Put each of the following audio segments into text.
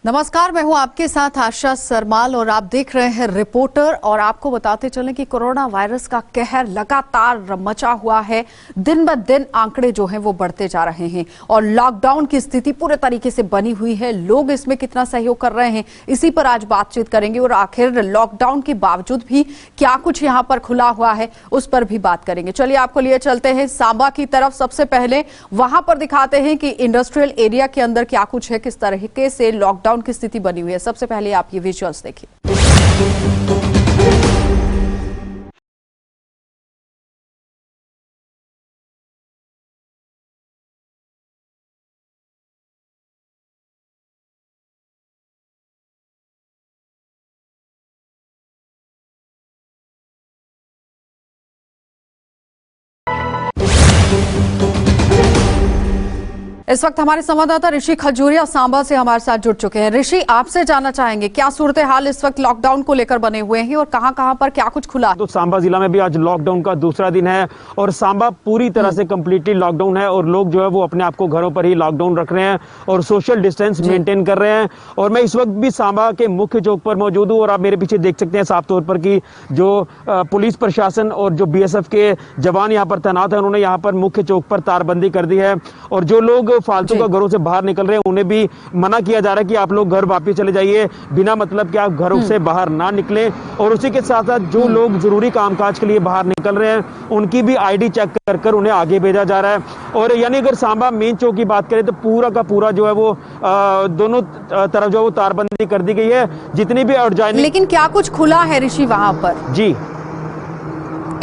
नमस्कार, मैं हूं आपके साथ आशा सरमाल और आप देख रहे हैं रिपोर्टर। और आपको बताते चलें कि कोरोना वायरस का कहर लगातार मचा हुआ है। दिन ब दिन आंकड़े जो हैं वो बढ़ते जा रहे हैं और लॉकडाउन की स्थिति पूरे तरीके से बनी हुई है। लोग इसमें कितना सहयोग कर रहे हैं, इसी पर आज बातचीत करेंगे। और आखिर लॉकडाउन के बावजूद भी क्या कुछ यहां पर खुला हुआ है, उस पर भी बात करेंगे। चलिए आपको लिए चलते हैं सांबा की तरफ। सबसे पहले वहां पर दिखाते हैं कि इंडस्ट्रियल एरिया के अंदर क्या कुछ है, किस तरीके से लॉकडाउन की स्थिति बनी हुई है। सबसे पहले आप ये विजुअल्स देखिए। इस वक्त हमारे संवाददाता ऋषि खजूरिया सांबा से हमारे साथ जुड़ चुके हैं। ऋषि, आपसे जानना चाहेंगे क्या सूरत हाल इस वक्त लॉकडाउन को लेकर बने हुए हैं और कहां पर क्या कुछ खुला है? तो सांबा जिला में भी आज लॉकडाउन का दूसरा दिन है और सांबा पूरी तरह से कंप्लीटली लॉकडाउन है और लोग जो है वो अपने आप को घरों पर ही लॉकडाउन रख रहे हैं और सोशल डिस्टेंस मेंटेन कर रहे हैं। और मैं इस वक्त भी सांबा के मुख्य चौक पर मौजूद हूँ और आप मेरे पीछे देख सकते हैं साफ तौर पर कि जो पुलिस प्रशासन और जो BSF के जवान यहाँ पर तैनात है, उन्होंने यहाँ पर मुख्य चौक पर तारबंदी कर दी है। और जो लोग फालतू का घरों से बाहर निकल रहे हैं उन्हें भी मना किया जा रहा है कि आप लोग घर वापस चले जाइए, बिना मतलब कि आप घरों से बाहर ना निकलें। और उसी के साथ साथ जो लोग जरूरी कामकाज के लिए बाहर निकल रहे हैं उनकी भी ID चेक कर उन्हें आगे भेजा जा रहा है। और यानी अगर सांबा मेन चौक की बात करें तो पूरा का पूरा जो है वो दोनों तरफ जो है वो तारबंदी कर दी गई है। जितनी भी ऑर्गेनाइज, लेकिन क्या कुछ खुला है ऋषि वहां पर? जी,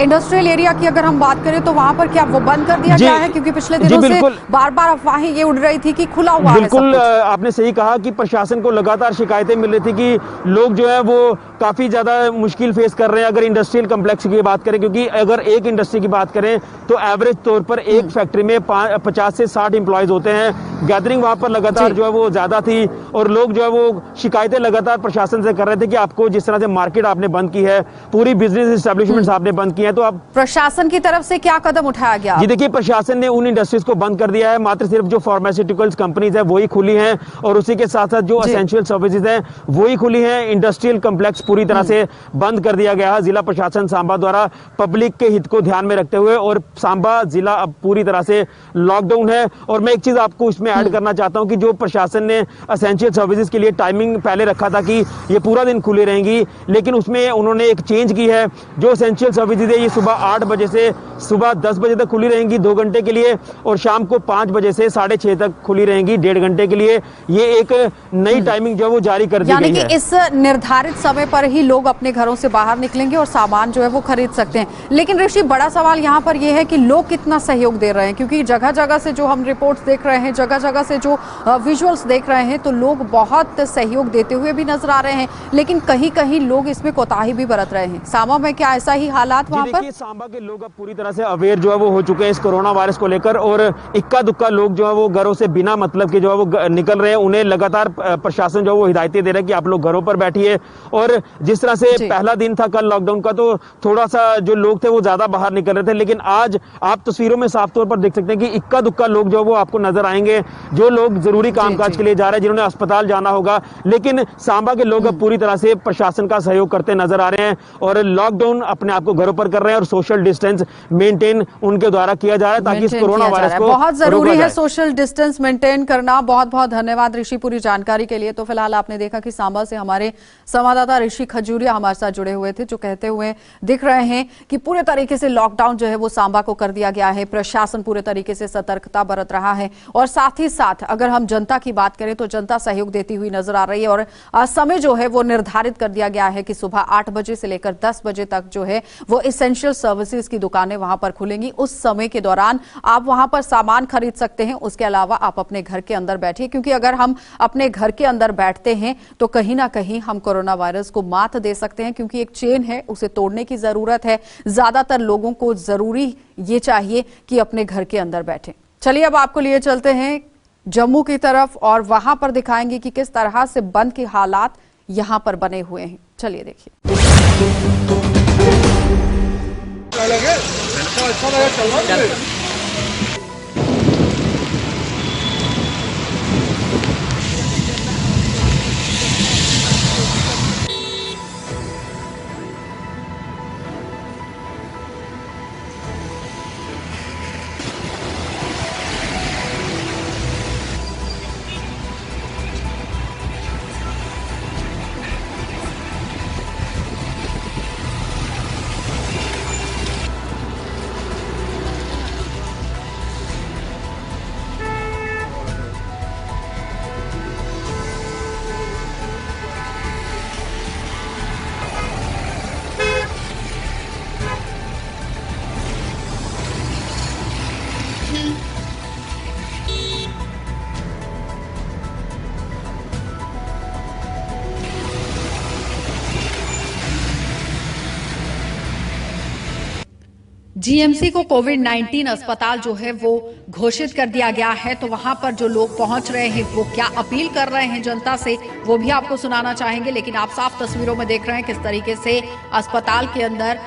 इंडस्ट्रियल एरिया की अगर हम बात करें तो वहां पर क्या वो बंद कर दिया गया है? क्योंकि पिछले दिनों से बार-बार अफवाहें ये उड़ रही थी कि खुला हुआ है। बिल्कुल, आपने सही कहा कि प्रशासन को लगातार शिकायतें मिल रही थी कि लोग जो है वो काफी ज्यादा मुश्किल फेस कर रहे हैं अगर इंडस्ट्रियल कम्प्लेक्स की बात करें। क्योंकि अगर एक इंडस्ट्री की बात करें तो एवरेज तौर पर एक फैक्ट्री में 50 से 60 एम्प्लॉयज होते हैं। गैदरिंग वहां पर लगातार जो है वो ज्यादा थी और लोग जो है वो शिकायतें लगातार प्रशासन से कर रहे थे कि आपको जिस तरह से मार्केट आपने बंद की है, पूरी बिजनेस एस्टेब्लिशमेंट्स आपने बंद की है, तो अब प्रशासन की तरफ से क्या कदम उठाया गया? जी देखिए, प्रशासन ने उन इंडस्ट्रीज को बंद कर दिया है। मात्र सिर्फ जो फार्मास्यूटिकल्स कंपनीज है वही खुली हैं और उसी के साथ साथ जो एसेंशियल सर्विसेज हैं वही खुली हैं। इंडस्ट्रियल कम्प्लेक्स पूरी तरह से बंद कर दिया गया है जिला प्रशासन सांबा द्वारा, पब्लिक के हित को ध्यान में रखते हुए। और सांबा जिला अब पूरी तरह से लॉकडाउन है। और मैं एक चीज आपको इसमें ऐड करना चाहता हूं कि जो प्रशासन ने एसेंशियल सर्विसेज के लिए टाइमिंग पहले रखा था कि ये पूरा दिन खुली रहेंगी, लेकिन उसमें उन्होंने एक चेंज की है। जो एसेंशियल सर्विसेज है ये सुबह 8 बजे से सुबह 10 बजे तक खुली रहेंगी 2 घंटे के लिए, और शाम को 5 बजे से 6:30 तक खुली रहेंगी 1.5 घंटे के लिए। ये एक नई टाइमिंग जो वो जारी कर दी गई है। यानी कि इस निर्धारित समय पर ही लोग अपने घरों से बाहर निकलेंगे और सामान जो है वो खरीद सकते हैं। लेकिन ऋषि, बड़ा सवाल यहाँ पर यह है कि लोग कितना सहयोग दे रहे हैं, क्योंकि जगह जगह से जो हम रिपोर्ट्स देख रहे हैं, जगह जगह से जो विजुअल्स देख रहे हैं, तो लोग बहुत सहयोग देते हुए भी नजर आ रहे हैं, लेकिन कहीं कहीं लोग इसमें कोताही भी बरत रहे हैं। सांबा में क्या ऐसा ही हालात वहां पर? सांबा के लोग अब पूरी तरह से अवेयर जो है वो हो चुके हैं इस कोरोना वायरस को लेकर, और इक्का दुक्का लोग जो है वो घरों से बिना मतलब के जो है वो निकल रहे हैं। उन्हें लगातार प्रशासन जो है वो हिदायतें दे रहा है कि आप लोग घरों पर बैठिए। और जिस तरह से पहला दिन था कल लॉकडाउन का, तो थोड़ा सा जो लोग थे वो ज्यादा बाहर निकल रहे थे, लेकिन आज आप तस्वीरों में साफ तौर पर देख सकते हैं कि इक्का दुक्का लोग जो है वो आपको नजर आएंगे, जो लोग जरूरी कामकाज के लिए जा रहे हैं, जिन्होंने अस्पताल जाना होगा। लेकिन सांबा के लोग अब पूरी तरह से प्रशासन का सहयोग करते नजर आ रहे हैं और लॉकडाउन अपने आप को घरों पर कर रहे हैं और सोशल डिस्टेंस मेंटेन उनके द्वारा किया जा रहा है ताकि इस कोरोना वायरस को बहुत जरूरी है सोशल डिस्टेंस मेंटेन करना। बहुत बहुत धन्यवाद ऋषि पूरी जानकारी के लिए। तो फिलहाल आपने देखा कि सांबा से हमारे संवाददाता ऋषि खजूरिया हमारे साथ जुड़े हुए थे, जो कहते हुए दिख रहे हैं कि पूरे तरीके से लॉकडाउन जो है वो सांबा को कर दिया गया है। प्रशासन पूरे तरीके से सतर्कता बरत रहा है और साथ ही साथ अगर हम जनता की बात करें तो जनता सहयोग देती हुई नजर आ रही है। और समय जो है वो निर्धारित कर दिया गया है कि सुबह 8 बजे से लेकर 10 बजे तक जो है वो एसेंशियल सर्विसेज की दुकानें वहां पर खुलेंगी। उस समय के दौरान आप वहां पर सामान खरीद सकते हैं। उसके अलावा आप अपने घर के अंदर बैठिए, क्योंकि अगर हम अपने घर के अंदर बैठते हैं तो कहीं ना कहीं हम कोरोना वायरस को मात दे सकते हैं, क्योंकि एक चेन है, उसे तोड़ने की जरूरत है। ज्यादातर लोगों को जरूरी ये चाहिए कि अपने घर के अंदर बैठें। चलिए अब आपको लिए चलते हैं जम्मू की तरफ और वहां पर दिखाएंगे कि किस तरह से बंद के हालात यहां पर बने हुए हैं। चलिए देखिए। जीएमसी को कोविड-19 अस्पताल जो है वो घोषित कर दिया गया है, तो वहां पर जो लोग पहुंच रहे हैं वो क्या अपील कर रहे हैं जनता से, वो भी आपको सुनाना चाहेंगे। लेकिन आप साफ तस्वीरों में देख रहे हैं किस तरीके से अस्पताल के अंदर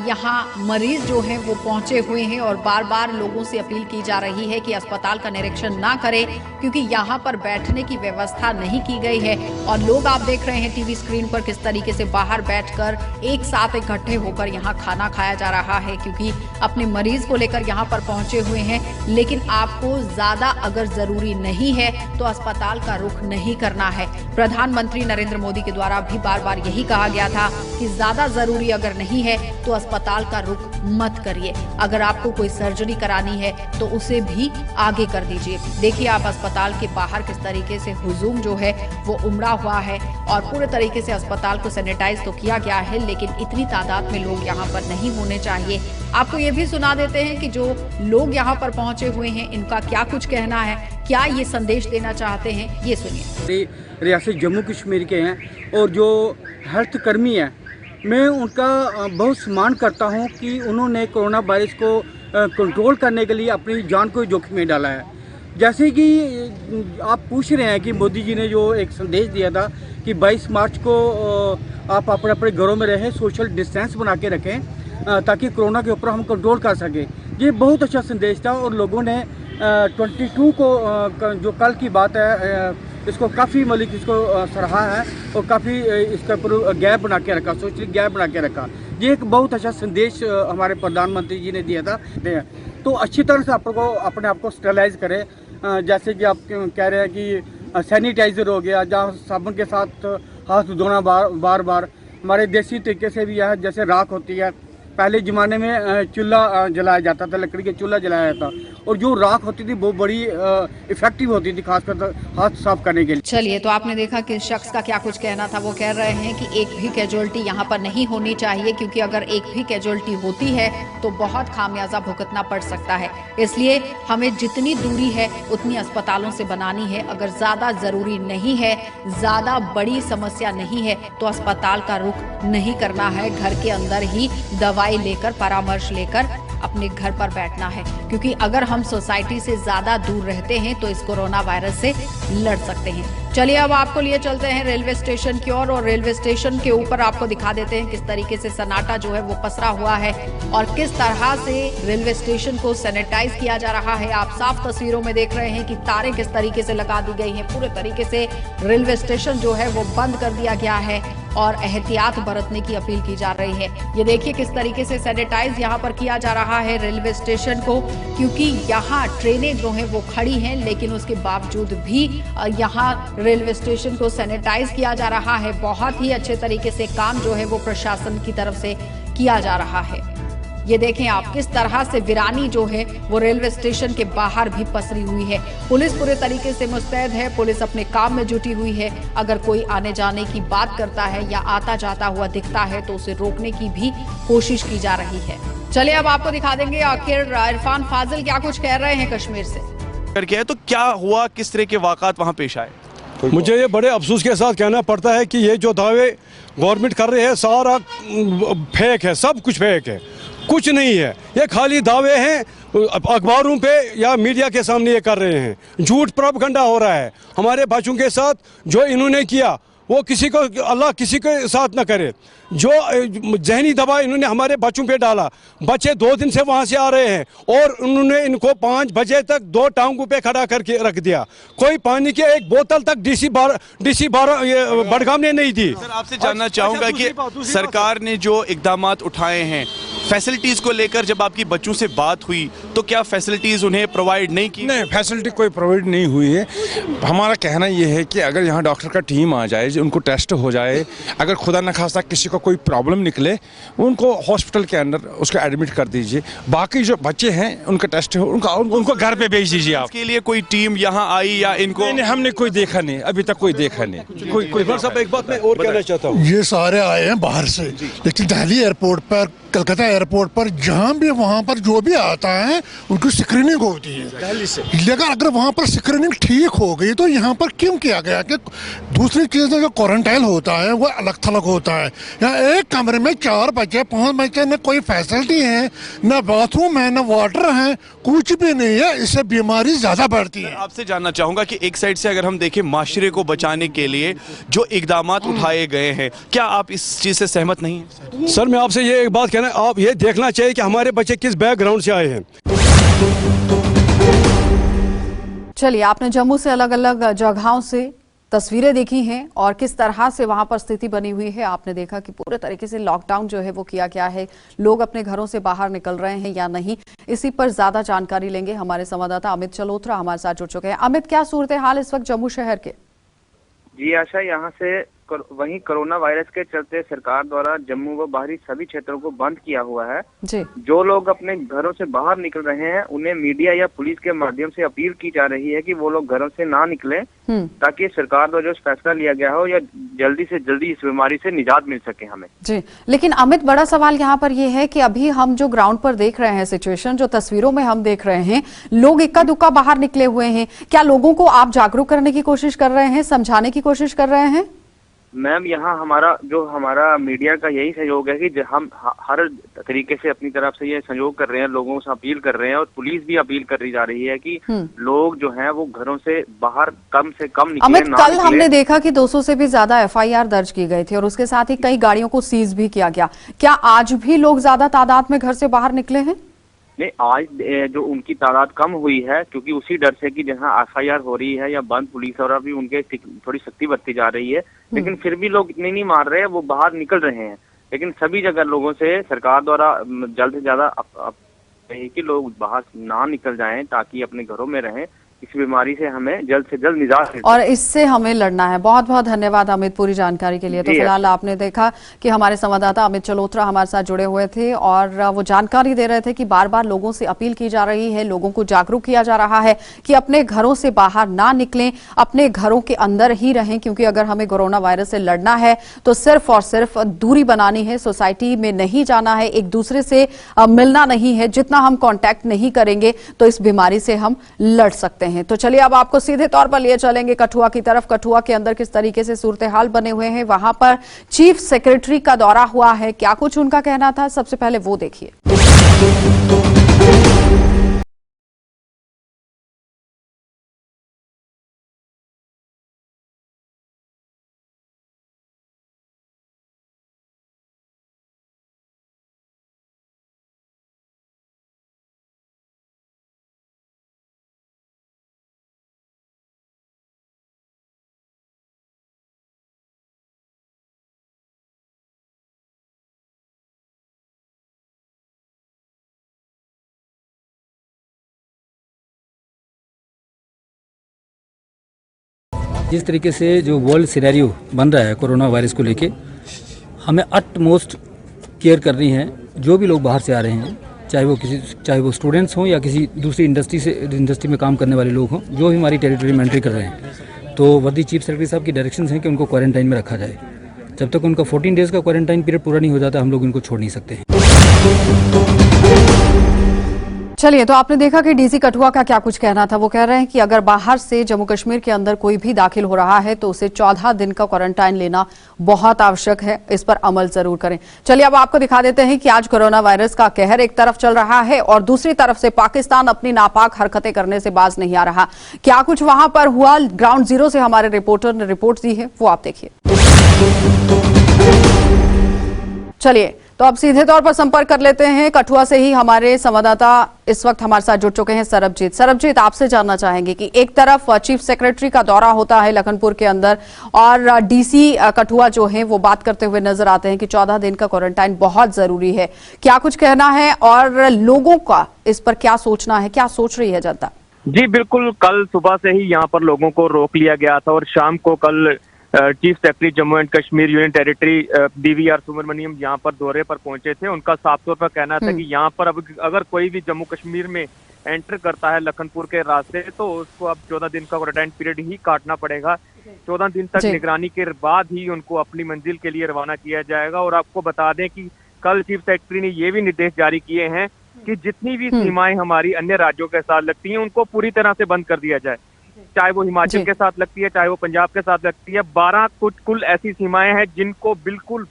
यहाँ मरीज जो हैं वो पहुंचे हुए हैं और बार बार लोगों से अपील की जा रही है कि अस्पताल का निरीक्षण ना करें, क्योंकि यहाँ पर बैठने की व्यवस्था नहीं की गई है। और लोग आप देख रहे हैं टीवी स्क्रीन पर किस तरीके से बाहर बैठकर एक साथ इकट्ठे होकर यहाँ खाना खाया जा रहा है, क्योंकि अपने मरीज को लेकर यहाँ पर पहुंचे हुए हैं। लेकिन आपको ज्यादा अगर जरूरी नहीं है तो अस्पताल का रुख नहीं करना है। प्रधानमंत्री नरेंद्र मोदी के द्वारा भी बार बार यही कहा गया था कि ज्यादा जरूरी अगर नहीं है तो अस्पताल का रुख मत करिए। अगर आपको कोई सर्जरी करानी है तो उसे भी आगे कर दीजिए। देखिए आप अस्पताल के बाहर किस तरीके से हुजूम जो है वो उमड़ा हुआ है और पूरे तरीके से अस्पताल को सैनिटाइज तो किया गया है, लेकिन इतनी तादाद में लोग यहाँ पर नहीं होने चाहिए। आपको ये भी सुना देते हैं कि जो लोग यहाँ पर पहुंचे हुए हैं इनका क्या कुछ कहना है, क्या ये संदेश देना चाहते हैं, ये सुनिए। रियासत जम्मू कश्मीर के हैं और जो हेल्थ कर्मी हैं, मैं उनका बहुत सम्मान करता हूं कि उन्होंने कोरोना वायरस को कंट्रोल करने के लिए अपनी जान को जोखिम में डाला है। जैसे कि आप पूछ रहे हैं कि मोदी जी ने जो एक संदेश दिया था कि 22 मार्च को आप अपने अपने घरों में रहें, सोशल डिस्टेंस बना के रखें ताकि कोरोना के ऊपर हम कंट्रोल कर सकें। ये बहुत अच्छा संदेश था और लोगों ने 22 को जो कल की बात है इसको काफ़ी मलिक इसको सराहा है और काफ़ी इसके ऊपर गैप बना के रखा, सोशल गैप बना के रखा। ये एक बहुत अच्छा संदेश हमारे प्रधानमंत्री जी ने दिया था। तो अच्छी तरह से आपको अपने आप को स्टेरिलाइज करें। जैसे कि आप कह रहे हैं कि सैनिटाइज़र हो गया, जहाँ साबुन के साथ हाथ धोना बार बार। हमारे देसी तरीके से भी है, जैसे राख होती है, पहले ज़माने में चूल्हा जलाया जाता था, लकड़ी के चूल्हा जलाया जाता, और जो राख होती थी वो बड़ी इफेक्टिव होती थी, खासकर हाथ साफ करने के लिए। चलिए, तो आपने देखा कि इस शख्स का क्या कुछ कहना था। वो कह रहे हैं कि एक भी कैजुअल्टी यहाँ पर नहीं होनी चाहिए, क्योंकि अगर एक भी कैजुअल्टी होती है तो बहुत खामियाजा भुगतना पड़ सकता है। इसलिए हमें जितनी दूरी है उतनी अस्पतालों से बनानी है। अगर ज्यादा जरूरी नहीं है, ज्यादा बड़ी समस्या नहीं है तो अस्पताल का रुख नहीं करना है। घर के अंदर ही दवाई लेकर, परामर्श लेकर अपने घर पर बैठना है, क्योंकि अगर हम सोसाइटी से ज्यादा दूर रहते हैं तो इस कोरोना वायरस से लड़ सकते हैं। चलिए अब आपको लिए चलते हैं रेलवे स्टेशन की ओर, और रेलवे स्टेशन के ऊपर आपको दिखा देते हैं किस तरीके से सन्नाटा जो है वो पसरा हुआ है और किस तरह से रेलवे स्टेशन को सैनिटाइज किया जा रहा है। आप साफ तस्वीरों में देख रहे हैं कि तारें किस तरीके से लगा दी गई हैं। पूरे तरीके से रेलवे स्टेशन जो है वो बंद कर दिया गया है और एहतियात बरतने की अपील की जा रही है। ये देखिए किस तरीके से सैनिटाइज यहाँ पर किया जा रहा है रेलवे स्टेशन को, क्योंकि यहाँ ट्रेनें जो हैं वो खड़ी हैं, लेकिन उसके बावजूद भी यहाँ रेलवे स्टेशन को सैनिटाइज किया जा रहा है। बहुत ही अच्छे तरीके से काम जो है वो प्रशासन की तरफ से किया जा रहा है। ये देखें आप किस तरह से वीरानी जो है वो रेलवे स्टेशन के बाहर भी पसरी हुई है। पुलिस पूरे तरीके से मुस्तैद है, पुलिस अपने काम में जुटी हुई है। अगर कोई आने जाने की बात करता है या आता जाता हुआ दिखता है तो उसे रोकने की भी कोशिश की जा रही है। चलिए अब आपको दिखा देंगे आखिर इरफान फाजिल क्या कुछ कह रहे हैं कश्मीर से करके। तो क्या हुआ, किस तरह के वाक़ात वहाँ पेश आए? मुझे ये बड़े अफसोस के साथ कहना पड़ता है कि ये जो दावे गवर्नमेंट कर रही है सारा फेक है, सब कुछ फेक है, कुछ नहीं है। ये खाली दावे हैं, अखबारों पे या मीडिया के सामने ये कर रहे हैं। झूठ प्रोपेगेंडा हो रहा है। हमारे बच्चों के साथ जो इन्होंने किया वो किसी को, अल्लाह किसी के साथ न करे। जो जहनी दबाव इन्होंने हमारे बच्चों पे डाला, बच्चे 2 दिन से वहाँ से आ रहे हैं और उन्होंने इनको 5 बजे तक 2 टांगों पे खड़ा करके रख दिया। कोई पानी की एक बोतल तक डीसी बड़गाम ने नहीं दी। सर आपसे जानना चाहूँगा कि सरकार ने जो इकदामात उठाए हैं फैसिलिटीज़ को लेकर, जब आपकी बच्चों से बात हुई तो क्या फैसिलिटीज़ उन्हें प्रोवाइड नहीं की? नहीं, फैसिलिटी कोई प्रोवाइड नहीं हुई है। हमारा कहना यह है कि अगर यहाँ डॉक्टर का टीम आ जाए, उनको टेस्ट हो जाए, अगर खुदा न खास्ता किसी को कोई प्रॉब्लम निकले, उनको हॉस्पिटल के अंदर उसको एडमिट कर दीजिए। बाकी जो बच्चे हैं उनका टेस्ट हो, उनको घर पे भेज दीजिए आप। इसके लिए कोई टीम यहाँ आई या इनको? नहीं, हमने कोई देखा नहीं, अभी तक कोई देखा नहीं। कोई सब एक बात मैं और कहना चाहता हूँ, ये सारे आए हैं बाहर से, लेकिन दिल्ली एयरपोर्ट पर, कलकत्ता एयरपोर्ट एयरपोर्ट पर जहाँ भी वहाँ पर जो भी आता है उनकी स्क्रीनिंग होती है। लेकिन अगर वहाँ पर स्क्रीनिंग ठीक हो गई तो यहाँ पर क्यों किया गया कि दूसरी चीज़ जो क्वारंटाइन होता है वो अलग थलग होता है। यहाँ एक कमरे में 4 बच्चे 5 बच्चे, न कोई फैसिलिटी है, न बाथरूम है, न वाटर है, कुछ भी नहीं है। इससे बीमारी ज़्यादा बढ़ती है। आपसे जानना चाहूंगा कि एक साइड से अगर हम देखें माशरे को बचाने के लिए जो इकदामात उठाए गए हैं, क्या आप इस चीज से सहमत नहीं हैं? सर मैं आपसे ये एक बात कहना, आप ये देखना चाहिए कि हमारे बच्चे किस बैकग्राउंड से आए हैं। चलिए, आपने जम्मू से अलग अलग जगहों से तस्वीरें देखी हैं और किस तरह से वहां पर स्थिति बनी हुई है। आपने देखा कि पूरे तरीके से लॉकडाउन जो है वो किया गया है, लोग अपने घरों से बाहर निकल रहे हैं या नहीं, इसी पर ज्यादा जानकारी लेंगे। हमारे संवाददाता अमित चलोत्रा हमारे साथ जुड़ चुके हैं। अमित, क्या सूरत हाल इस वक्त जम्मू शहर के? जी आशा, यहाँ से वहीं कोरोना वायरस के चलते सरकार द्वारा जम्मू व बाहरी सभी क्षेत्रों को बंद किया हुआ है। जी। जो लोग अपने घरों से बाहर निकल रहे हैं उन्हें मीडिया या पुलिस के माध्यम से अपील की जा रही है कि वो लोग घरों से ना निकलें, ताकि सरकार द्वारा जो फैसला लिया गया हो या जल्दी से जल्दी इस बीमारी से निजात मिल सके हमें। जी, लेकिन अमित, बड़ा सवाल यहाँ पर ये है कि अभी हम जो ग्राउंड पर देख रहे हैं सिचुएशन, जो तस्वीरों में हम देख रहे हैं, लोग इक्का दुक्का बाहर निकले हुए हैं। क्या लोगों को आप जागरूक करने की कोशिश कर रहे हैं, समझाने की कोशिश कर रहे हैं? मैम, यहाँ हमारा मीडिया का यही सहयोग है कि हम हर तरीके से अपनी तरफ से ये सहयोग कर रहे हैं, लोगों से अपील कर रहे हैं और पुलिस भी अपील कर जा रही है कि लोग जो हैं वो घरों से बाहर कम से कम निकलें। अमित, कल हमने देखा कि 200 से भी ज्यादा एफआईआर दर्ज की गई थी और उसके साथ ही कई गाड़ियों को सीज भी किया गया। क्या आज भी लोग ज्यादा तादाद में घर से बाहर निकले हैं? नहीं, आज जो उनकी तादाद कम हुई है क्योंकि उसी डर से कि जहाँ एफआईआर हो रही है या बंद पुलिस और अभी उनके थोड़ी सख्ती बरती जा रही है, लेकिन फिर भी लोग इतने नहीं मार रहे हैं, वो बाहर निकल रहे हैं। लेकिन सभी जगह लोगों से सरकार द्वारा जल्द से ज्यादा कि लोग बाहर ना निकल जाएं ताकि अपने घरों में रहें। इस बीमारी से हमें जल्द से जल्द निजात मिले और इससे हमें लड़ना है। बहुत बहुत धन्यवाद अमित पूरी जानकारी के लिए। तो फिलहाल आपने देखा कि हमारे संवाददाता अमित चलोत्रा हमारे साथ जुड़े हुए थे और वो जानकारी दे रहे थे कि बार बार लोगों से अपील की जा रही है, लोगों को जागरूक किया जा रहा है कि अपने घरों से बाहर ना निकलें, अपने घरों के अंदर ही रहें, क्योंकि अगर हमें कोरोना वायरस से लड़ना है तो सिर्फ और सिर्फ दूरी बनानी है, सोसाइटी में नहीं जाना है, एक दूसरे से मिलना नहीं है। जितना हम कॉन्टैक्ट नहीं करेंगे तो इस बीमारी से हम लड़ सकते हैं। तो चलिए, अब आपको सीधे तौर पर लिए चलेंगे कठुआ की तरफ। कठुआ के अंदर किस तरीके से सूरत हाल बने हुए हैं, वहां पर चीफ सेक्रेटरी का दौरा हुआ है, क्या कुछ उनका कहना था, सबसे पहले वो देखिए। जिस तरीके से जो वर्ल्ड सिनेरियो बन रहा है कोरोना वायरस को लेके, हमें अटमोस्ट केयर करनी है। जो भी लोग बाहर से आ रहे हैं, चाहे वो स्टूडेंट्स हों या किसी दूसरी इंडस्ट्री में काम करने वाले लोग हों, जो भी हमारी टेरिटरी में एंट्री कर रहे हैं, तो वर्दी चीफ सेक्रेटरी साहब की डायरेक्शंस हैं कि उनको क्वारंटाइन में रखा जाए। जब तक उनका 14 डेज़ का क्वारंटाइन पीरियड पूरा नहीं हो जाता, हम लोग उनको छोड़ नहीं सकते हैं। चलिए, तो आपने देखा कि डीसी कठुआ का क्या कुछ कहना था। वो कह रहे हैं कि अगर बाहर से जम्मू कश्मीर के अंदर कोई भी दाखिल हो रहा है तो उसे 14 दिन का क्वारंटाइन लेना बहुत आवश्यक है, इस पर अमल जरूर करें। चलिए, अब आपको दिखा देते हैं कि आज कोरोना वायरस का कहर एक तरफ चल रहा है और दूसरी तरफ से पाकिस्तान अपनी नापाक हरकतें करने से बाज नहीं आ रहा। क्या कुछ वहां पर हुआ, ग्राउंड जीरो से हमारे रिपोर्टर ने रिपोर्ट दी है, वो आप देखिए। चलिए, तो अब सीधे तौर पर संपर्क कर लेते हैं कठुआ से ही। हमारे संवाददाता इस वक्त हमारे साथ जुड़ चुके हैं सरबजीत, आपसे जानना चाहेंगे कि एक तरफ चीफ सेक्रेटरी का दौरा होता है लखनपुर के अंदर और डीसी कठुआ जो है वो बात करते हुए नजर आते हैं कि 14 दिन का क्वारंटाइन बहुत जरूरी है। क्या कुछ कहना है और लोगों का इस पर क्या सोचना है, क्या सोच रही है जनता? जी बिल्कुल, कल सुबह से ही यहाँ पर लोगों को रोक लिया गया था और शाम को कल chief secretary Jammu and Kashmir union territory DVR Subrahmanyam यहाँ पर दौरे पर पहुंचे थे। उनका साफ तौर पर कहना था कि यहाँ पर अब अगर कोई भी जम्मू कश्मीर में एंटर करता है लखनपुर के रास्ते तो उसको अब 14 दिन का क्वारंटाइन पीरियड ही काटना पड़ेगा। 14 दिन तक निगरानी के बाद ही उनको अपनी मंजिल के लिए रवाना किया जाएगा। और आपको बता दें कि कल चीफ सेक्रेटरी ने ये भी निर्देश जारी किए हैं कि जितनी भी सीमाएं हमारी अन्य राज्यों के साथ लगती हैं उनको पूरी तरह से बंद कर दिया जाए, चाहे वो हिमाचल के साथ लगती है, चाहे वो पंजाब के साथ लगती है। 12 कुल ऐसी सीमाएं हैं जिनको बिल्कुल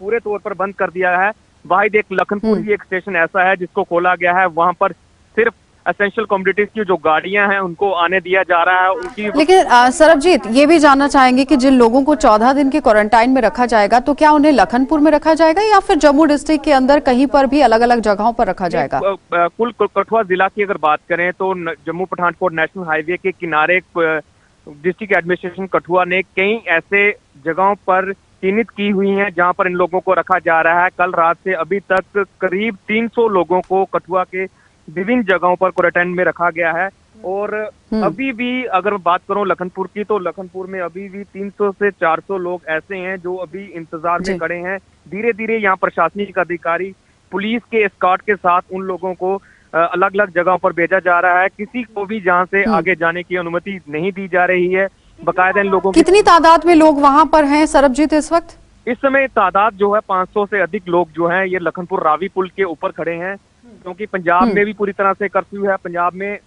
पूरे तौर पर बंद कर दिया है। वाहिद एक लखनपुर ही एक स्टेशन ऐसा है जिसको खोला गया है, वहां पर सिर्फ एसेंशियल कमोडिटीज की जो गाड़ियां हैं उनको आने दिया जा रहा है उनकी। लेकिन सरबजीत, ये भी जानना चाहेंगे कि जिन लोगों को 14 दिन के क्वारंटाइन में रखा जाएगा तो क्या उन्हें लखनपुर में रखा जाएगा या फिर जम्मू डिस्ट्रिक्ट के अंदर कहीं पर भी अलग अलग जगहों पर रखा जाएगा? कुल कठुआ जिला की अगर बात करें तो जम्मू पठानकोट नेशनल हाईवे के किनारे डिस्ट्रिक्ट एडमिनिस्ट्रेशन कठुआ ने कई ऐसे जगहों पर चिन्हित की हुई हैं जहां पर इन लोगों को रखा जा रहा है। कल रात से अभी तक करीब 300 लोगों को कठुआ के विभिन्न जगहों पर क्वारंटाइन में रखा गया है। और अभी भी अगर बात करूं लखनपुर की, तो लखनपुर में अभी भी 300 से 400 लोग ऐसे हैं जो अभी इंतजार में खड़े हैं। धीरे धीरे यहाँ प्रशासनिक अधिकारी पुलिस के एस्कॉर्ट के साथ उन लोगों को अलग अलग जगहों पर भेजा जा रहा है। किसी को भी जहाँ से आगे जाने की अनुमति नहीं दी जा रही है। बकायदा इन लोगों कितनी तादाद में लोग वहां पर हैं सरबजीत इस वक्त? इस समय तादाद जो है 500 से अधिक लोग जो हैं ये लखनपुर रावी पुल के ऊपर खड़े हैं, क्योंकि पंजाब में भी पूरी तरह से कर्फ्यू है। पंजाब में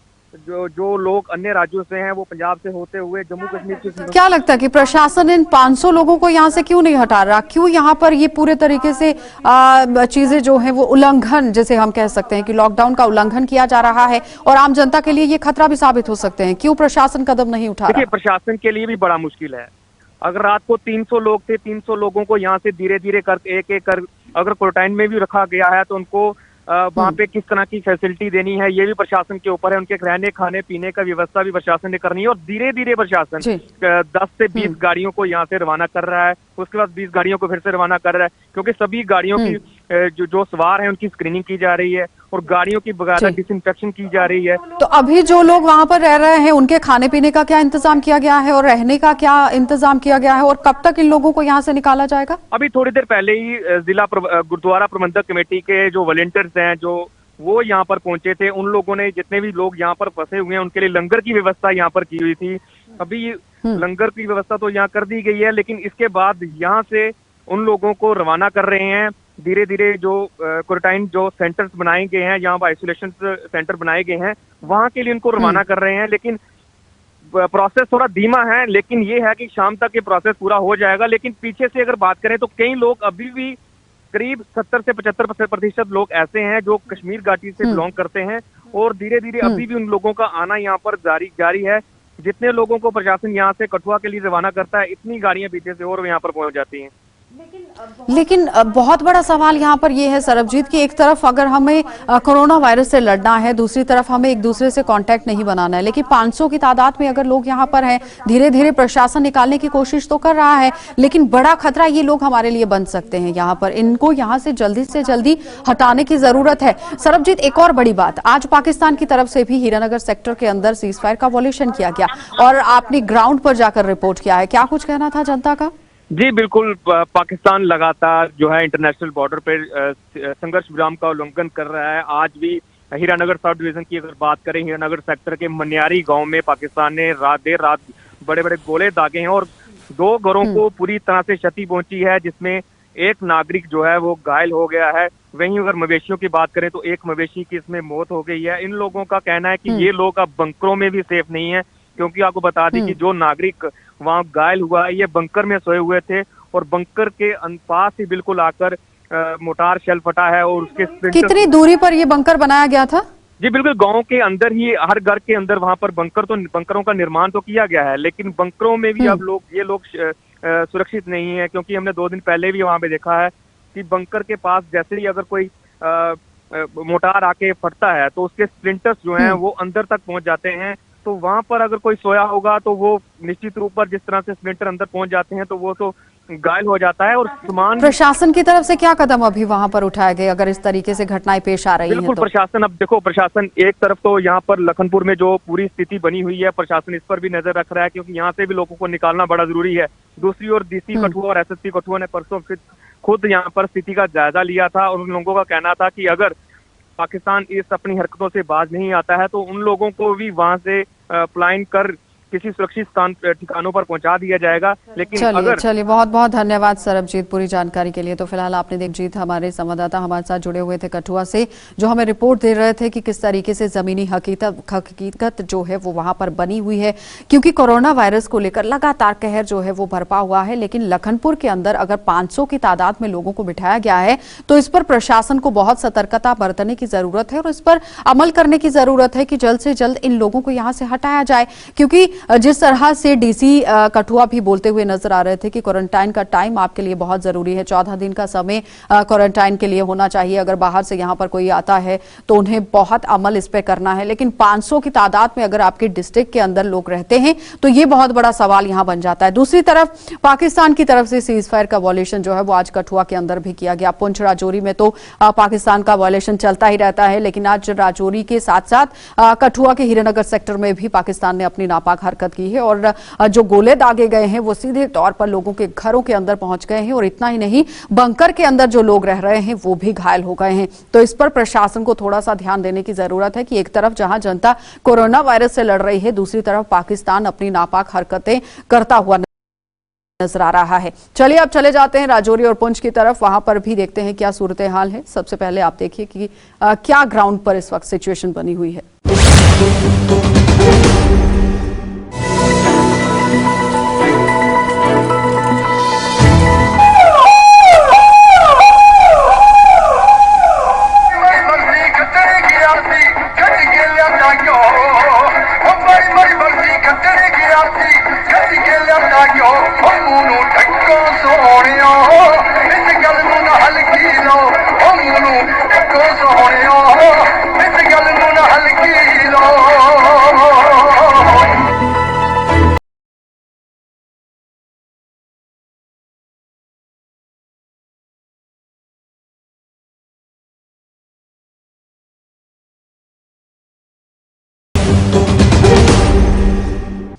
जो लोग अन्य राज्यों से हैं वो पंजाब से होते हुए जम्मू कश्मीर की। क्या लगता है कि प्रशासन इन 500 लोगों को यहाँ से क्यों नहीं हटा रहा? क्यों यहाँ पर ये पूरे तरीके से चीजें जो है वो उल्लंघन, जैसे हम कह सकते हैं कि लॉकडाउन का उल्लंघन किया जा रहा है और आम जनता के लिए ये खतरा भी साबित हो सकते हैं, क्यों प्रशासन कदम नहीं उठा रहा? देखिए, प्रशासन के लिए भी बड़ा मुश्किल है। अगर रात को 300 लोग थे, 300 लोगों को यहाँ से धीरे धीरे कर एक एक कर अगर क्वारंटाइन में भी रखा गया है तो उनको वहाँ पे किस तरह की फैसिलिटी देनी है ये भी प्रशासन के ऊपर है। उनके रहने खाने पीने का व्यवस्था भी प्रशासन ने करनी है। और धीरे धीरे प्रशासन 10 से 20 गाड़ियों को यहाँ से रवाना कर रहा है, उसके बाद 20 गाड़ियों को फिर से रवाना कर रहा है, क्योंकि सभी गाड़ियों की जो सवार हैं उनकी स्क्रीनिंग की जा रही है और गाड़ियों की बकायदा डिसइंफेक्शन की जा रही है। तो अभी जो लोग वहाँ पर रह रहे हैं उनके खाने पीने का क्या इंतजाम किया गया है और रहने का क्या इंतजाम किया गया है और कब तक इन लोगों को यहाँ से निकाला जाएगा? अभी थोड़ी देर पहले ही जिला गुरुद्वारा प्रबंधक कमेटी के जो वॉलंटियर्स हैं जो वो यहाँ पर पहुंचे थे, उन लोगों ने जितने भी लोग यहाँ पर फंसे हुए हैं उनके लिए लंगर की व्यवस्था यहाँ पर की हुई थी। अभी लंगर की व्यवस्था तो यहाँ कर दी गई है, लेकिन इसके बाद यहाँ से उन लोगों को रवाना कर रहे हैं। धीरे धीरे जो क्वारंटाइन जो सेंटर्स बनाए गए हैं, यहाँ आइसोलेशन सेंटर बनाए गए हैं, वहां के लिए उनको रवाना कर रहे हैं। लेकिन प्रोसेस थोड़ा धीमा है, लेकिन ये है कि शाम तक ये प्रोसेस पूरा हो जाएगा। लेकिन पीछे से अगर बात करें तो कई लोग अभी भी करीब 70 से 75% लोग ऐसे हैं जो कश्मीर घाटी से बिलोंग करते हैं और धीरे धीरे अभी भी उन लोगों का आना यहाँ पर जारी है। जितने लोगों को प्रशासन यहाँ से कठुआ के लिए रवाना करता है, इतनी गाड़ियां पीछे से और यहाँ पर पहुंच जाती हैं। लेकिन बहुत बड़ा सवाल यहाँ पर ये है सरबजीत कि एक तरफ अगर हमें कोरोना वायरस से लड़ना है, दूसरी तरफ हमें एक दूसरे से कांटेक्ट नहीं बनाना है, लेकिन 500 की तादाद में अगर लोग यहाँ पर हैं, धीरे धीरे प्रशासन निकालने की कोशिश तो कर रहा है, लेकिन बड़ा खतरा ये लोग हमारे लिए बन सकते हैं। यहाँ पर इनको यहाँ से जल्दी हटाने की जरूरत है। सरबजीत, एक और बड़ी बात, आज पाकिस्तान की तरफ से भी हीरानगर सेक्टर के अंदर सीज फायर का वॉल्यूशन किया गया और आपने ग्राउंड पर जाकर रिपोर्ट किया है, क्या कुछ कहना था जनता का? जी बिल्कुल, पाकिस्तान लगातार जो है इंटरनेशनल बॉर्डर पे संघर्ष विराम का उल्लंघन कर रहा है। आज भी हीरानगर साउथ डिवीजन की अगर बात करें, हीरानगर सेक्टर के मनियारी गांव में पाकिस्तान ने देर रात बड़े बड़े गोले दागे हैं और 2 घरों को पूरी तरह से क्षति पहुंची है, जिसमें एक नागरिक जो है वो घायल हो गया है। वहीं अगर मवेशियों की बात करें तो एक मवेशी की इसमें मौत हो गई है। इन लोगों का कहना है कि ये लोग अब बंकरों में भी सेफ नहीं है, क्योंकि आपको बता दें कि जो नागरिक वहां घायल हुआ है ये बंकर में सोए हुए थे और बंकर के पास ही बिल्कुल आकर मोटार शेल फटा है और उसके कितनी दूरी पर ये बंकर बनाया गया था? जी बिल्कुल, गांव के अंदर ही हर घर के अंदर वहां पर बंकरों का निर्माण तो किया गया है, लेकिन बंकरों में भी अब ये लोग सुरक्षित नहीं है, क्योंकि हमने 2 दिन पहले भी वहां पे देखा है कि बंकर के पास जैसे ही अगर कोई मोटार आके फटता है तो उसके स्प्लिंटर्स जो हैं वो अंदर तक पहुंच जाते हैं। तो वहां पर अगर कोई सोया होगा तो वो निश्चित रूप पर जिस तरह से स्प्लिंटर अंदर पहुंच जाते हैं तो वो तो घायल हो जाता है। और सामान प्रशासन की तरफ से क्या कदम अभी वहां पर उठाए गए अगर इस तरीके से घटनाएं पेश आ रही हैं? बिल्कुल तो प्रशासन, अब देखो प्रशासन एक तरफ तो यहाँ पर लखनपुर में जो पूरी स्थिति बनी हुई है, प्रशासन इस पर भी नजर रख रहा है, क्योंकि यहाँ से भी लोगों को निकालना बड़ा जरूरी है। दूसरी ओर डीसी कठुआ और एसएसपी कठुआ ने परसों खुद यहाँ पर स्थिति का जायजा लिया था और उन लोगों का कहना था कि अगर पाकिस्तान इस अपनी हरकतों से बाज नहीं आता है तो उन लोगों को भी वहां से पलायन कर किसी सुरक्षित स्थान ठिकानों पर पहुंचा दिया जाएगा। लेकिन चलिए बहुत बहुत धन्यवाद सरबजीत पूरी जानकारी के लिए। तो फिलहाल आपने देखजीत हमारे संवाददाता हमारे साथ जुड़े हुए थे कठुआ से, जो हमें रिपोर्ट दे रहे थे कि किस तरीके से जमीनी हकीकत जो है वो वहां पर बनी हुई है, क्योंकि कोरोना वायरस को लेकर लगातार कहर जो है वो बरपा हुआ है। लेकिन लखनपुर के अंदर अगर 500 की तादाद में लोगों को बिठाया गया है तो इस पर प्रशासन को बहुत सतर्कता बरतने की जरूरत है और इस पर अमल करने की जरूरत है कि जल्द से जल्द इन लोगों को यहां से हटाया जाए। क्योंकि जिस तरह से डीसी कठुआ भी बोलते हुए नजर आ रहे थे कि क्वारंटाइन का टाइम आपके लिए बहुत जरूरी है, 14 दिन का समय क्वारंटाइन के लिए होना चाहिए। अगर बाहर से यहां पर कोई आता है तो उन्हें बहुत अमल इस पे करना है। लेकिन 500 की तादाद में अगर आपके डिस्ट्रिक्ट के अंदर लोग रहते हैं तो ये बहुत बड़ा सवाल यहां बन जाता है। दूसरी तरफ पाकिस्तान की तरफ से सीज फायर का वॉयलेशन जो है वो आज कठुआ के अंदर भी किया गया। पुंछ राजौरी में तो पाकिस्तान का वॉयलेशन चलता ही रहता है, लेकिन आज राजौरी के साथ साथ कठुआ के हीरानगर सेक्टर में भी पाकिस्तान ने अपनी नापाक हरकत की है और जो गोले दागे गए हैं वो सीधे तौर पर लोगों के घरों के अंदर पहुंच गए हैं। और इतना ही नहीं, बंकर के अंदर जो लोग रह रहे हैं वो भी घायल हो गए हैं। तो इस पर प्रशासन को थोड़ा सा ध्यान देने की जरूरत है कि एक तरफ जहां जनता कोरोना वायरस से लड़ रही है, दूसरी तरफ पाकिस्तान अपनी नापाक हरकतें करता हुआ नजर आ रहा है। चलिए अब चले जाते हैं राजौरी और पुंछ की तरफ, वहां पर भी देखते हैं क्या सूरत हाल है। सबसे पहले आप देखिए कि क्या ग्राउंड पर इस वक्त सिचुएशन बनी हुई है।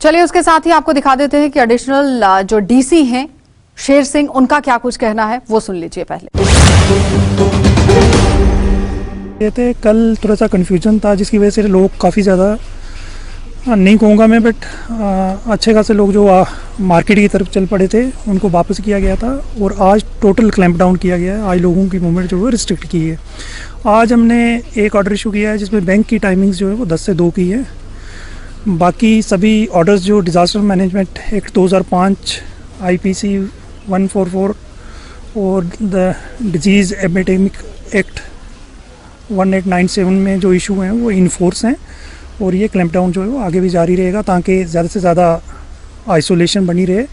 चलिए उसके साथ ही आपको दिखा देते हैं कि एडिशनल जो डीसी हैं शेर सिंह, उनका क्या कुछ कहना है वो सुन लीजिए पहले। ये थे कल थोड़ा सा कन्फ्यूजन था जिसकी वजह से लोग काफ़ी ज़्यादा, नहीं कहूँगा मैं, बट अच्छे खासे लोग जो मार्केट की तरफ चल पड़े थे उनको वापस किया गया था और आज टोटल क्लैंप डाउन किया गया है। आज लोगों की मूवमेंट जो है रिस्ट्रिक्ट की है। आज हमने एक ऑर्डर इशू किया है जिसमें बैंक की टाइमिंग्स जो है वो 10 से 2 की है। बाकी सभी ऑर्डर्स जो डिज़ास्टर मैनेजमेंट एक्ट 2005, IPC 144 और द डिजीज़ एपिडेमिक एक्ट 1897 में जो इशू हैं वो इन्फोर्स हैं और ये क्लैंप डाउन जो है वो आगे भी जारी रहेगा ताकि ज़्यादा से ज़्यादा आइसोलेशन बनी रहे।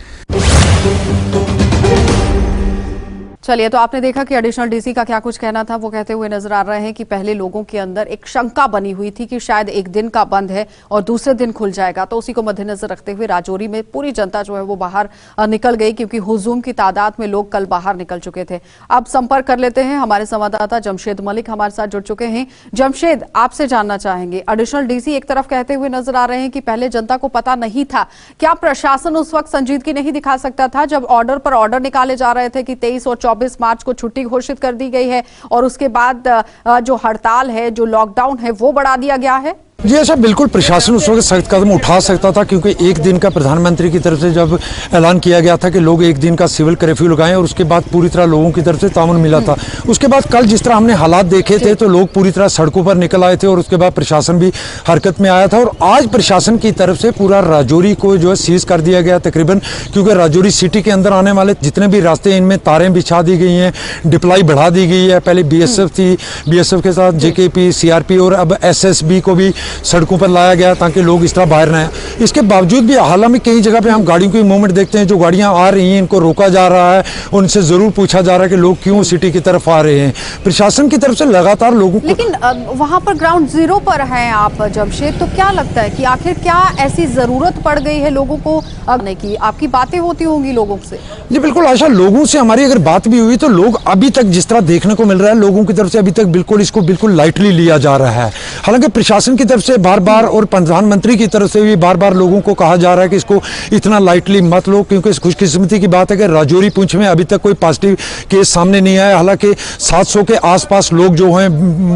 चलिए तो आपने देखा कि एडिशनल डीसी का क्या कुछ कहना था। वो कहते हुए नजर आ रहे हैं कि पहले लोगों के अंदर एक शंका बनी हुई थी कि शायद एक दिन का बंद है और दूसरे दिन खुल जाएगा, तो उसी को मद्देनजर रखते हुए राजौरी में पूरी जनता जो है वो बाहर निकल गई, क्योंकि हुजूम की तादाद में लोग कल बाहर निकल चुके थे। अब संपर्क कर लेते हैं, हमारे संवाददाता जमशेद मलिक हमारे साथ जुड़ चुके हैं। जमशेद, आपसे जानना चाहेंगे, एडिशनल डीसी एक तरफ कहते हुए नजर आ रहे हैं कि पहले जनता को पता नहीं था, क्या प्रशासन उस वक्त संजीदगी नहीं दिखा सकता था जब ऑर्डर पर ऑर्डर निकाले जा रहे थे कि 23 और 24 मार्च को छुट्टी घोषित कर दी गई है और उसके बाद जो हड़ताल है, जो लॉकडाउन है वो बढ़ा दिया गया है? जी ऐसा बिल्कुल प्रशासन उस वक्त सख्त कदम उठा सकता था, क्योंकि एक दिन का प्रधानमंत्री की तरफ से जब ऐलान किया गया था कि लोग एक दिन का सिविल कर्फ्यू लगाएं और उसके बाद पूरी तरह लोगों की तरफ से तामुन मिला था। उसके बाद कल जिस तरह हमने हालात देखे थे तो लोग पूरी तरह सड़कों पर निकल आए थे और उसके बाद प्रशासन भी हरकत में आया था। और आज प्रशासन की तरफ से पूरा राजौरी को जो है सीज कर दिया गया तकरीबन, क्योंकि राजौरी सिटी के अंदर आने वाले जितने भी रास्ते हैं इनमें तारें बिछा दी गई हैं, डिप्लाई बढ़ा दी गई है। पहले BSF थी, BSF के साथ JKP, CRP और अब SSB को भी सड़कों पर लाया गया ताकि लोग इस तरह बाहर न आए। इसके बावजूद भी हालांकि कई जगह पे हम गाड़ियों की मूवमेंट देखते हैं, जो गाड़ियां आ रही हैं इनको रोका जा रहा है, उनसे जरूर पूछा जा रहा है कि लोग क्यों सिटी की तरफ आ रहे हैं। प्रशासन की तरफ से लगातार लोगों को, लेकिन वहां पर ग्राउंड जीरो पर हैं आप जमशेद, तो क्या लगता है कि आखिर क्या ऐसी जरूरत पड़ गई है लोगों को आने की? आपकी बातें होती होंगी लोगों से? जी बिल्कुल आशा, लोगों से हमारी अगर बात भी हुई तो लोग अभी तक जिस तरह देखने को मिल रहा है, लोगों की तरफ से अभी तक बिल्कुल इसको बिल्कुल लाइटली लिया जा रहा है। हालांकि प्रशासन की तरफ से बार बार और प्रधानमंत्री की तरफ से भी बार बार लोगों को कहा जा रहा है कि इसको इतना लाइटली मत लो, क्योंकि खुशकिस्मती की बात है कि राजौरी पुंछ में अभी तक कोई पॉजिटिव केस सामने नहीं आया। हालांकि 700 के आसपास लोग जो हैं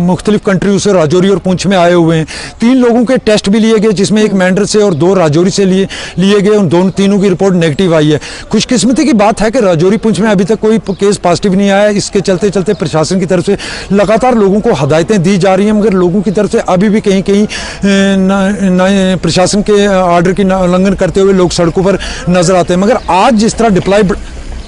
मुख्तलिफ कंट्रियों से राजौरी और पुंछ में आए हुए हैं। 3 लोगों के टेस्ट भी लिए गए, जिसमें एक मेंढर से और 2 राजौरी से लिए गए। उन तीनों की रिपोर्ट नेगेटिव आई है। खुशकिस्मती की बात है कि राजौरी पुंछ में अभी तक कोई केस पॉजिटिव नहीं आया। इसके चलते चलते प्रशासन की तरफ से लगातार लोगों को हदायतें दी जा रही हैं, मगर लोगों की तरफ से अभी भी कहीं कहीं प्रशासन के ऑर्डर की उल्लंघन करते हुए लोग सड़कों पर नजर आते हैं। मगर आज जिस तरह डिप्लॉय,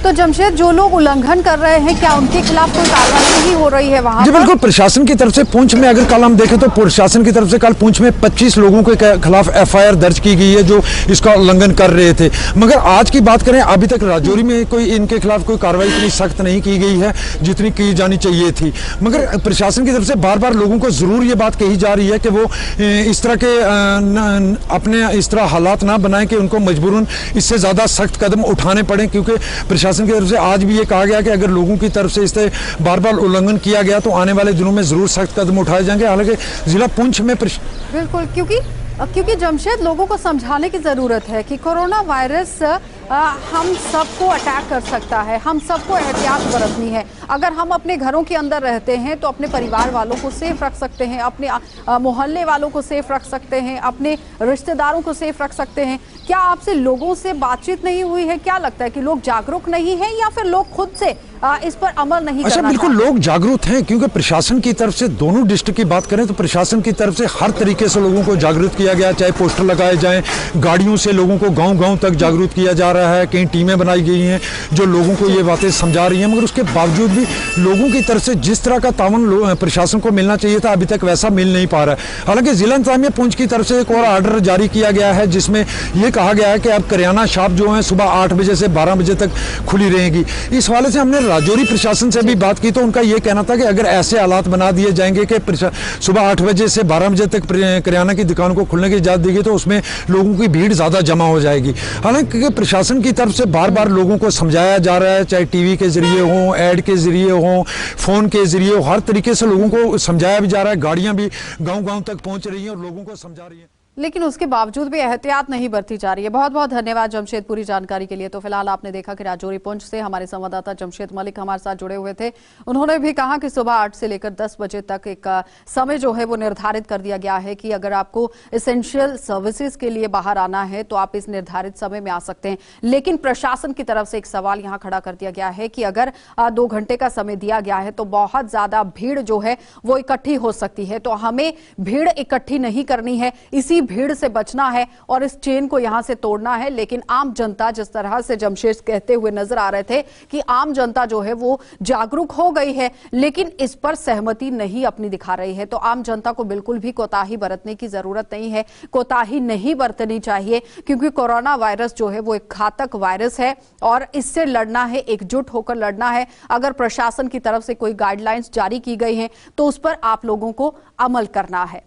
तो जमशेद, जो लोग उल्लंघन कर रहे हैं क्या उनके खिलाफ कोई कार्रवाई नहीं हो रही है वहां? जी बिल्कुल, प्रशासन की तरफ से पुंछ में अगर कल हम देखें तो प्रशासन की तरफ से कल पुंछ में 25 लोगों के खिलाफ FIR दर्ज की गई है जो इसका उल्लंघन कर रहे थे। मगर आज की बात करें, अभी तक राजौरी में कोई इनके खिलाफ कोई कार्रवाई इतनी सख्त नहीं की गई है जितनी की जानी चाहिए थी। मगर प्रशासन की तरफ से बार बार लोगों को जरूर ये बात कही जा रही है कि वो इस तरह के अपने इस तरह हालात ना बनाएं कि उनको मजबूरन इससे ज्यादा सख्त कदम उठाने पड़े, क्योंकि प्रशासन की तरफ से आज भी ये कहा गया कि अगर लोगों की तरफ से इससे बार बार उल्लंघन किया गया तो आने वाले दिनों में जरूर सख्त कदम उठाए जाएंगे। हालांकि जिला पुंछ में बिल्कुल, क्योंकि जमशेद, लोगों को समझाने की जरूरत है कि कोरोना वायरस हम सबको अटैक कर सकता है, हम सबको एहतियात बरतनी है। अगर हम अपने घरों के अंदर रहते हैं तो अपने परिवार वालों को सेफ रख सकते हैं, अपने मोहल्ले वालों को सेफ रख सकते हैं, अपने रिश्तेदारों को सेफ रख सकते हैं। क्या आपसे लोगों से बातचीत नहीं हुई है? क्या लगता है कि लोग जागरूक नहीं हैं या फिर लोग खुद से इस पर अमल नहीं करना? बिल्कुल लोग जागरूक हैं, क्योंकि प्रशासन की तरफ से दोनों डिस्ट्रिक्ट की बात करें तो प्रशासन की तरफ से हर तरीके से लोगों को जागरूक किया गया, चाहे पोस्टर लगाए जाएं, गाड़ियों से लोगों को गांव-गांव तक जागरूक किया जा रहा है। कई टीमें बनाई गई हैं जो लोगों को ये बातें समझा रही हैं, मगर उसके बावजूद भी लोगों की तरफ से जिस तरह का तावन प्रशासन को मिलना चाहिए था अभी तक वैसा मिल नहीं पा रहा है। हालांकि जिला इंतजामिया पुंछ की तरफ से एक और ऑर्डर जारी किया गया है जिसमें यह कहा गया है कि अब करियाना शॉप जो है सुबह 8 बजे से 12 बजे तक खुली रहेगी। इस हवाले से हमने राजौरी प्रशासन से भी बात की तो उनका यह कहना था कि अगर ऐसे हालात बना दिए जाएंगे कि सुबह 8 बजे से 12 बजे तक करियाना की दुकान को खुलने की इजाजत दी गई तो उसमें लोगों की भीड़ ज्यादा जमा हो जाएगी। हालांकि प्रशासन की तरफ से बार बार लोगों को समझाया जा रहा है, चाहे टीवी के जरिए हो, ऐड के जरिए हो, फोन के जरिए हो, हर तरीके से लोगों को समझाया भी जा रहा है। गाड़ियां भी गांव-गांव तक पहुंच रही हैं और लोगों को समझा रही हैं, लेकिन उसके बावजूद भी एहतियात नहीं बरती जा रही है। बहुत बहुत धन्यवाद जमशेद पूरी जानकारी के लिए। तो फिलहाल आपने देखा कि राजौरी पुंछ से हमारे संवाददाता जमशेद मलिक हमारे साथ जुड़े हुए थे। उन्होंने भी कहा कि सुबह 8 से लेकर 10 बजे तक एक समय जो है वो निर्धारित कर दिया गया है कि अगर आपको एसेंशियल सर्विसेज के लिए बाहर आना है तो आप इस निर्धारित समय में आ सकते हैं। लेकिन प्रशासन की तरफ से एक सवाल यहाँ खड़ा कर दिया गया है कि अगर 2 घंटे का समय दिया गया है तो बहुत ज्यादा भीड़ जो है वो इकट्ठी हो सकती है, तो हमें भीड़ इकट्ठी नहीं करनी है, इसी भीड़ से बचना है और इस चेन को यहां से तोड़ना है। लेकिन आम जनता, जिस तरह से जमशेद कहते हुए नजर आ रहे थे कि आम जनता जो है वो जागरूक हो गई है, लेकिन इस पर सहमति नहीं अपनी दिखा रही है। तो आम जनता को बिल्कुल भी कोताही बरतने की जरूरत नहीं है, कोताही नहीं बरतनी चाहिए, क्योंकि कोरोना वायरस जो है वो एक घातक वायरस है और इससे लड़ना है, एकजुट होकर लड़ना है। अगर प्रशासन की तरफ से कोई गाइडलाइंस जारी की गई हैं तो उस पर आप लोगों को अमल करना है।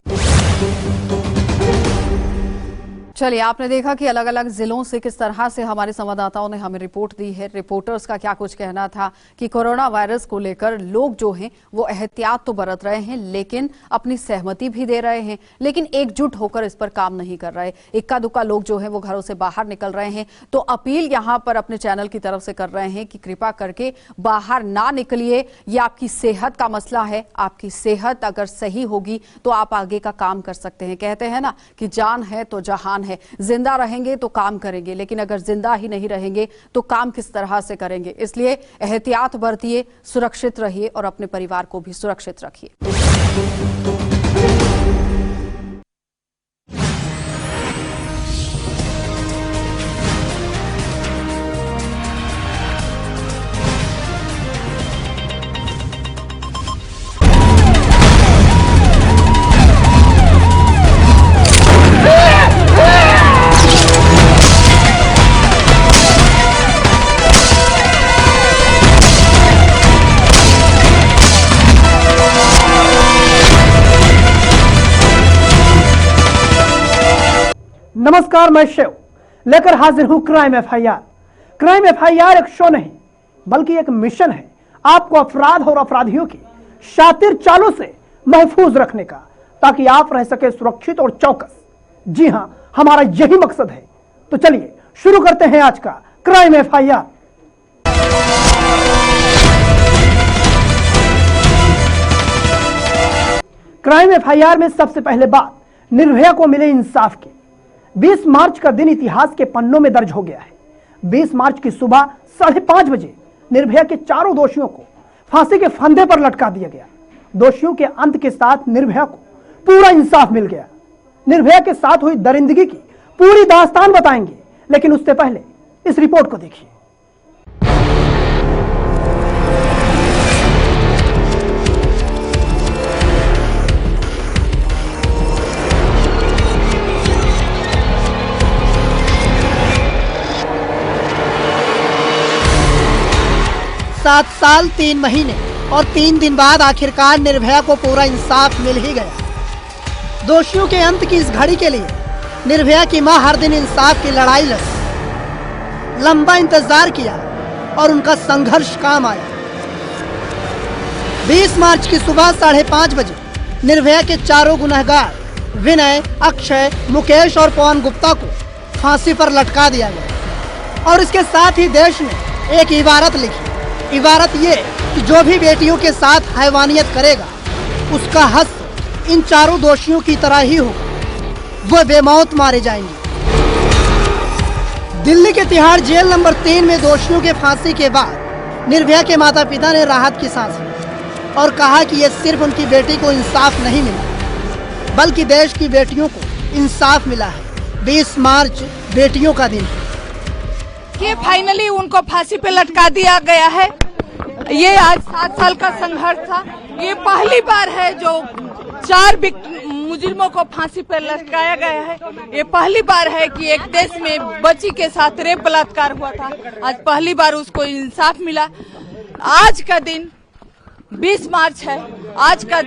चलिए, आपने देखा कि अलग अलग जिलों से किस तरह से हमारे संवाददाताओं ने हमें रिपोर्ट दी है। रिपोर्टर्स का क्या कुछ कहना था कि कोरोना वायरस को लेकर लोग जो हैं वो एहतियात तो बरत रहे हैं, लेकिन अपनी सहमति भी दे रहे हैं, लेकिन एकजुट होकर इस पर काम नहीं कर रहे। इक्का दुक्का लोग जो हैं वो घरों से बाहर निकल रहे हैं। तो अपील यहाँ पर अपने चैनल की तरफ से कर रहे हैं कि कृपा करके बाहर ना निकलिए। ये आपकी सेहत का मसला है, आपकी सेहत अगर सही होगी तो आप आगे का काम कर सकते हैं। कहते हैं ना कि जान है तो जहान है, जिंदा रहेंगे तो काम करेंगे, लेकिन अगर जिंदा ही नहीं रहेंगे तो काम किस तरह से करेंगे। इसलिए एहतियात बरतिए, सुरक्षित रहिए और अपने परिवार को भी सुरक्षित रखिए। नमस्कार, मैं शिव लेकर हाजिर हूं क्राइम एफआईआर। क्राइम एफआईआर एक शो नहीं बल्कि एक मिशन है, आपको अपराध और अपराधियों की शातिर चालों से महफूज रखने का, ताकि आप रह सके सुरक्षित और चौकस। जी हां, हमारा यही मकसद है। तो चलिए शुरू करते हैं आज का क्राइम FIR। क्राइम FIR में सबसे पहले बात निर्भया को मिले इंसाफ की। 20 मार्च का दिन इतिहास के पन्नों में दर्ज हो गया है। 20 मार्च की सुबह 5:30 बजे निर्भया के चारों दोषियों को फांसी के फंदे पर लटका दिया गया। दोषियों के अंत के साथ निर्भया को पूरा इंसाफ मिल गया। निर्भया के साथ हुई दरिंदगी की पूरी दास्तान बताएंगे, लेकिन उससे पहले इस रिपोर्ट को देखिए। सात साल 3 महीने और 3 दिन बाद आखिरकार निर्भया को पूरा इंसाफ मिल ही गया। दोषियों के अंत की इस घड़ी के लिए निर्भया की मां हर दिन इंसाफ की लड़ाई लड़ी, लंबा इंतजार किया और उनका संघर्ष काम आया। 20 मार्च की सुबह 5:30 बजे निर्भया के चारों गुनहगार विनय, अक्षय, मुकेश और पवन गुप्ता को फांसी पर लटका दिया गया। और इसके साथ ही देश ने एक इबारत लिखी। इबारत ये कि जो भी बेटियों के साथ हैवानियत करेगा उसका हश्र इन चारों दोषियों की तरह ही होगा, वो बेमौत मारे जाएंगे। दिल्ली के तिहाड़ जेल नंबर 3 में दोषियों के फांसी के बाद निर्भया के माता पिता ने राहत की सांस ली और कहा कि ये सिर्फ उनकी बेटी को इंसाफ नहीं मिला, बल्कि देश की बेटियों को इंसाफ मिला है। 20 मार्च बेटियों का दिन है कि फाइनली उनको फांसी पे लटका दिया गया है। ये आज 7 साल का संघर्ष था। ये पहली बार है जो 4 मुजरिमों को फांसी पे लटकाया गया है। ये पहली बार है कि एक देश में बच्ची के साथ रेप बलात्कार हुआ था। आज पहली बार उसको इंसाफ मिला। आज का दिन 20 मार्च है। आज का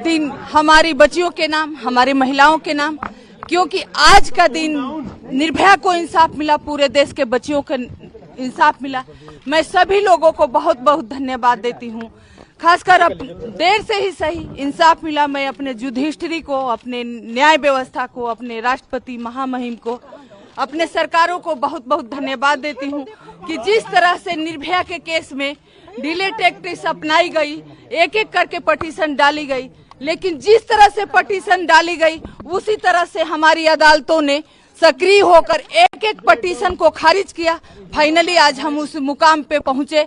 दिन हमारी बच्चियों के नाम, हमारी महिलाओं के नाम, क्योंकि आज का दिन निर्भया को इंसाफ मिला, पूरे देश के बच्चियों को इंसाफ मिला। मैं सभी लोगों को बहुत बहुत धन्यवाद देती हूँ। खासकर अब देर से ही सही इंसाफ मिला। मैं अपने युधिष्ठिरी को, अपने न्याय व्यवस्था को, अपने राष्ट्रपति महामहिम को, अपने सरकारों को बहुत बहुत धन्यवाद देती हूँ कि जिस तरह से निर्भया के केस में डिले टैक्टिक्स अपनाई गई, एक एक करके पटिशन डाली गई, लेकिन जिस तरह से पटिशन डाली गई उसी तरह से हमारी अदालतों ने सक्रिय होकर एक एक पटिशन को खारिज किया। फाइनली आज हम उस मुकाम पे पहुंचे,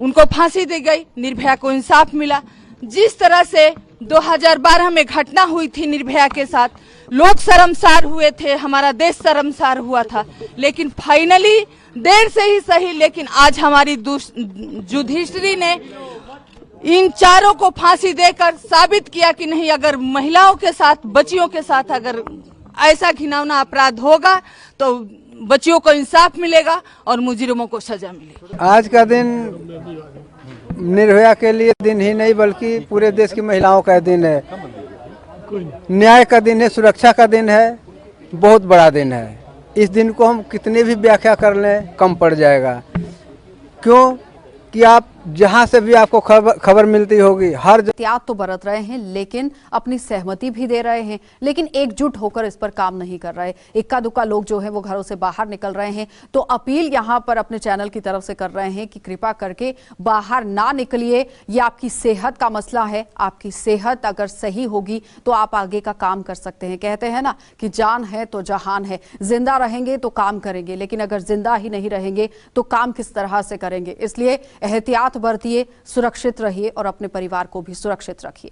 उनको फांसी दी गई, निर्भया को इंसाफ मिला। जिस तरह से 2012 में घटना हुई थी निर्भया के साथ, लोग शर्मसार हुए थे, हमारा देश शर्मसार हुआ था, लेकिन फाइनली देर से ही सही, लेकिन आज हमारी युधिष्ठिरी ने इन चारों को फांसी देकर साबित किया कि नहीं, अगर महिलाओं के साथ, बच्चियों के साथ अगर ऐसा घिनौना अपराध होगा तो बच्चियों को इंसाफ मिलेगा और मुजरिमों को सजा मिलेगी। आज का दिन निर्भया के लिए दिन ही नहीं बल्कि पूरे देश की महिलाओं का दिन है, न्याय का दिन है, सुरक्षा का दिन है, बहुत बड़ा दिन है। इस दिन को हम कितने भी व्याख्या कर लें कम पड़ जाएगा। क्यों कि आप जहां से भी आपको खबर मिलती होगी, हर एहतियात तो बरत रहे हैं, लेकिन अपनी सहमति भी दे रहे हैं, लेकिन एकजुट होकर इस पर काम नहीं कर रहे। इक्का दुक्का लोग जो है वो घरों से बाहर निकल रहे हैं। तो अपील यहाँ पर अपने चैनल की तरफ से कर रहे हैं कि कृपा करके बाहर ना निकलिए। ये आपकी सेहत का मसला है। आपकी सेहत अगर सही होगी तो आप आगे का काम कर सकते हैं। कहते हैं ना कि जान है तो जहान है, जिंदा रहेंगे तो काम करेंगे, लेकिन अगर जिंदा ही नहीं रहेंगे तो काम किस तरह से करेंगे। इसलिए एहतियात बरतिए, सुरक्षित रहिए और अपने परिवार को भी सुरक्षित रखिए।